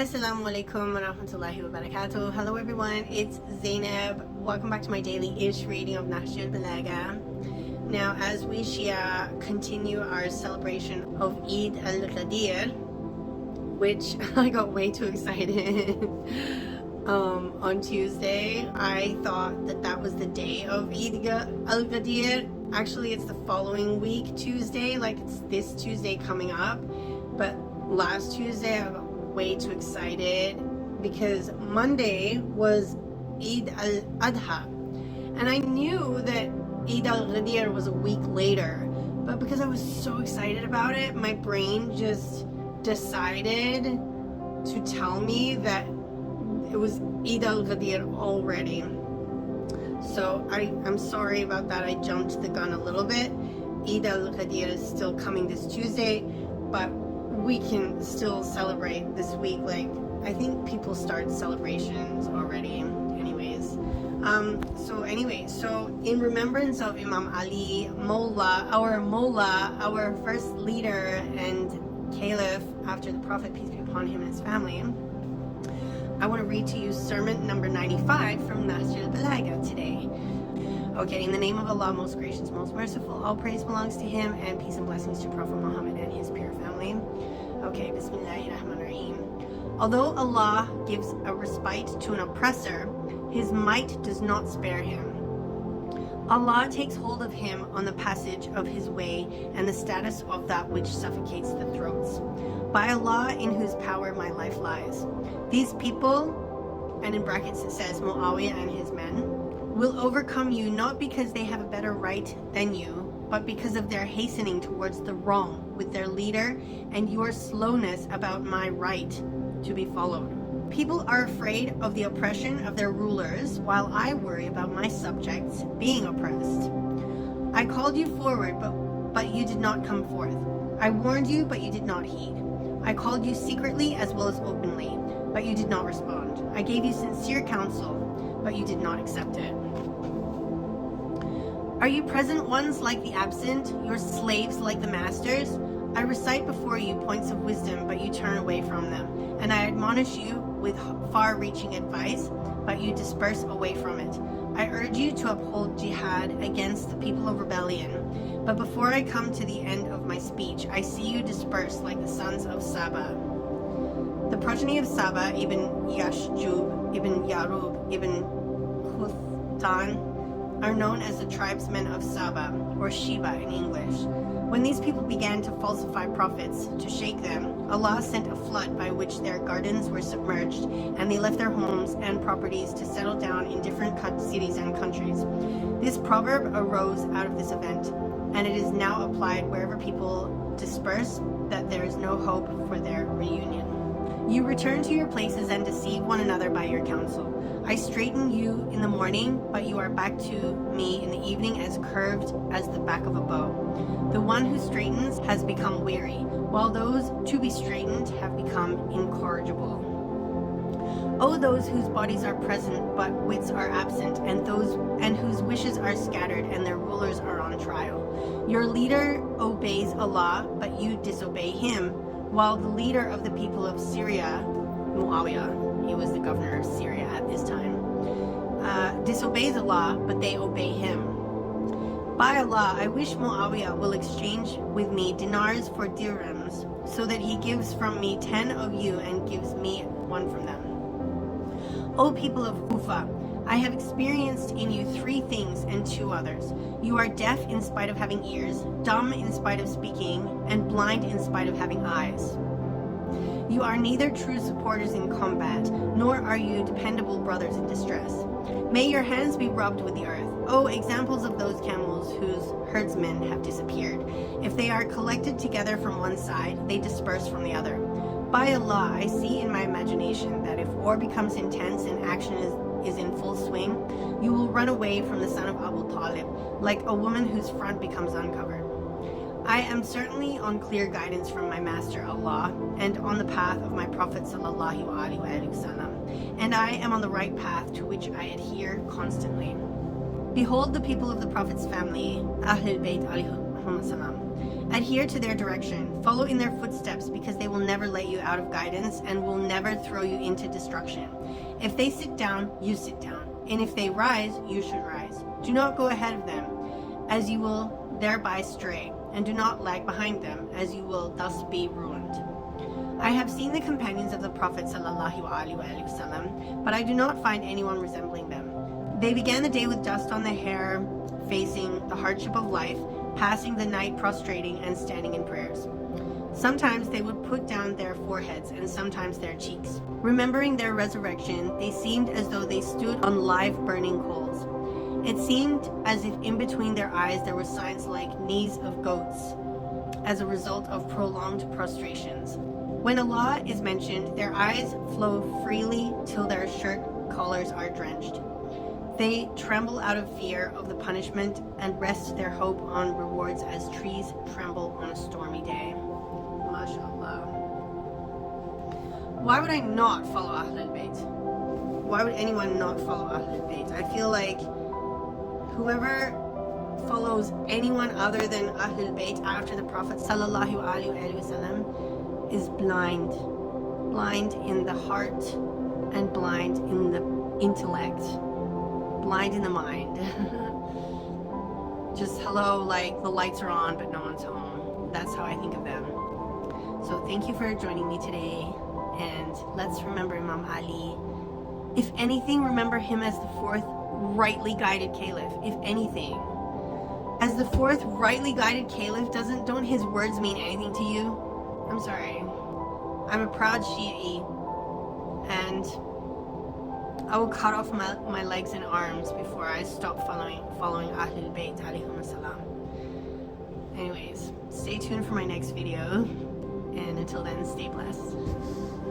Assalamu alaikum wa rahmatullahi wa barakatuh. Hello everyone, it's Zainab. Welcome back to my daily-ish reading of Nahjul Balagha. Now, as we Shia continue our celebration of Eid al-Ghadir, which I got way too excited on Tuesday. I thought that was the day of Eid al-Ghadir. Actually, it's the following week Tuesday, like it's this Tuesday coming up. But last Tuesday I got way too excited because Monday was Eid al-Adha, and I knew that Eid al-Ghadir was a week later, but because I was so excited about it, my brain just decided to tell me that it was Eid al-Ghadir already. So I'm sorry about that. I jumped the gun a little bit. Eid al-Ghadir is still coming this Tuesday, but we can still celebrate this week. Like, I think people start celebrations already anyways. So in remembrance of Imam Ali, our first leader and Caliph after the Prophet, peace be upon him and his family, I want to read to you sermon number 95 from Nahjul Balagha today. Okay, in the name of Allah, most gracious, most merciful, all praise belongs to him, and peace and blessings to Prophet Muhammad and his pure family. Okay, Bismillahirrahmanirrahim. Although Allah gives a respite to an oppressor, his might does not spare him. Allah takes hold of him on the passage of his way and the status of that which suffocates the throats. By Allah, in whose power my life lies, these people, and in brackets it says Muawiyah and his men, will overcome you not because they have a better right than you, but because of their hastening towards the wrong with their leader and your slowness about my right to be followed. People are afraid of the oppression of their rulers, while I worry about my subjects being oppressed. I called you forward, but you did not come forth. I warned you, but you did not heed. I called you secretly as well as openly, but you did not respond. I gave you sincere counsel, but you did not accept it. Are you present ones like the absent, your slaves like the masters? I recite before you points of wisdom, but you turn away from them, and I admonish you with far-reaching advice, but you disperse away from it. I urge you to uphold jihad against the people of rebellion, but before I come to the end of my speech, I see you disperse like the sons of Saba. The progeny of Saba, Ibn Yashjub, Ibn Yarub, Ibn Kuthtan, are known as the tribesmen of Saba, or Sheba in English. When these people began to falsify prophets, to shake them, Allah sent a flood by which their gardens were submerged, and they left their homes and properties to settle down in different cities and countries. This proverb arose out of this event, and it is now applied wherever people disperse, that there is no hope for their reunion. You return to your places and deceive one another by your counsel. I straighten you in the morning, but you are back to me in the evening as curved as the back of a bow. The one who straightens has become weary, while those to be straightened have become incorrigible. O those whose bodies are present but wits are absent, and whose wishes are scattered and their rulers are on trial. Your leader obeys Allah, but you disobey him, while the leader of the people of Syria, Muawiyah, he was the governor of Syria at this time, disobeys Allah, but they obey him. By Allah, I wish Muawiyah will exchange with me dinars for dirhams, so that he gives from me 10 of you and gives me 1 from them. O people of Kufa, I have experienced in you 3 things and 2 others. You are deaf in spite of having ears, dumb in spite of speaking, and blind in spite of having eyes. You are neither true supporters in combat, nor are you dependable brothers in distress. May your hands be rubbed with the earth. Oh, examples of those camels whose herdsmen have disappeared. If they are collected together from one side, they disperse from the other. By Allah, I see in my imagination that if war becomes intense and action is in full swing, you will run away from the son of Abu Talib, like a woman whose front becomes uncovered. I am certainly on clear guidance from my Master Allah, and on the path of my Prophet Sallallahu Alaihi Wasallam, and I am on the right path to which I adhere constantly. Behold the people of the Prophet's family, Ahlul Bayt Alayhim Salam, Adhere to their direction. Follow in their footsteps, because they will never let you out of guidance and will never throw you into destruction. If they sit down, you sit down. And if they rise, you should rise. Do not go ahead of them, as you will thereby stray. And do not lag behind them, as you will thus be ruined. I have seen the companions of the Prophet ﷺ, but I do not find anyone resembling them. They began the day with dust on the hair, facing the hardship of life, passing the night prostrating and standing in prayers. Sometimes they would put down their foreheads and sometimes their cheeks. Remembering their resurrection, they seemed as though they stood on live burning coals. It seemed as if in between their eyes there were signs like knees of goats as a result of prolonged prostrations. When Allah is mentioned, their eyes flow freely till their shirt collars are drenched. They tremble out of fear of the punishment and rest their hope on rewards as trees tremble on a stormy day. MashaAllah. Why would I not follow Ahlul Bayt? Why would anyone not follow Ahlul Bayt? I feel like whoever follows anyone other than Ahlul Bayt after the Prophet ﷺ is blind. Blind in the heart and blind in the intellect. Blind in the mind. Just hello, like the lights are on but no one's home. That's how I think of them. So thank you for joining me today, and let's remember Imam Ali. If anything, remember him as the fourth rightly guided caliph. If anything, as the fourth rightly guided caliph, don't his words mean anything to you? I'm sorry. I'm a proud Shi'i, and I will cut off my legs and arms before I stop following Ahlul Bayt alayhum salam. Anyways, stay tuned for my next video, and until then, stay blessed.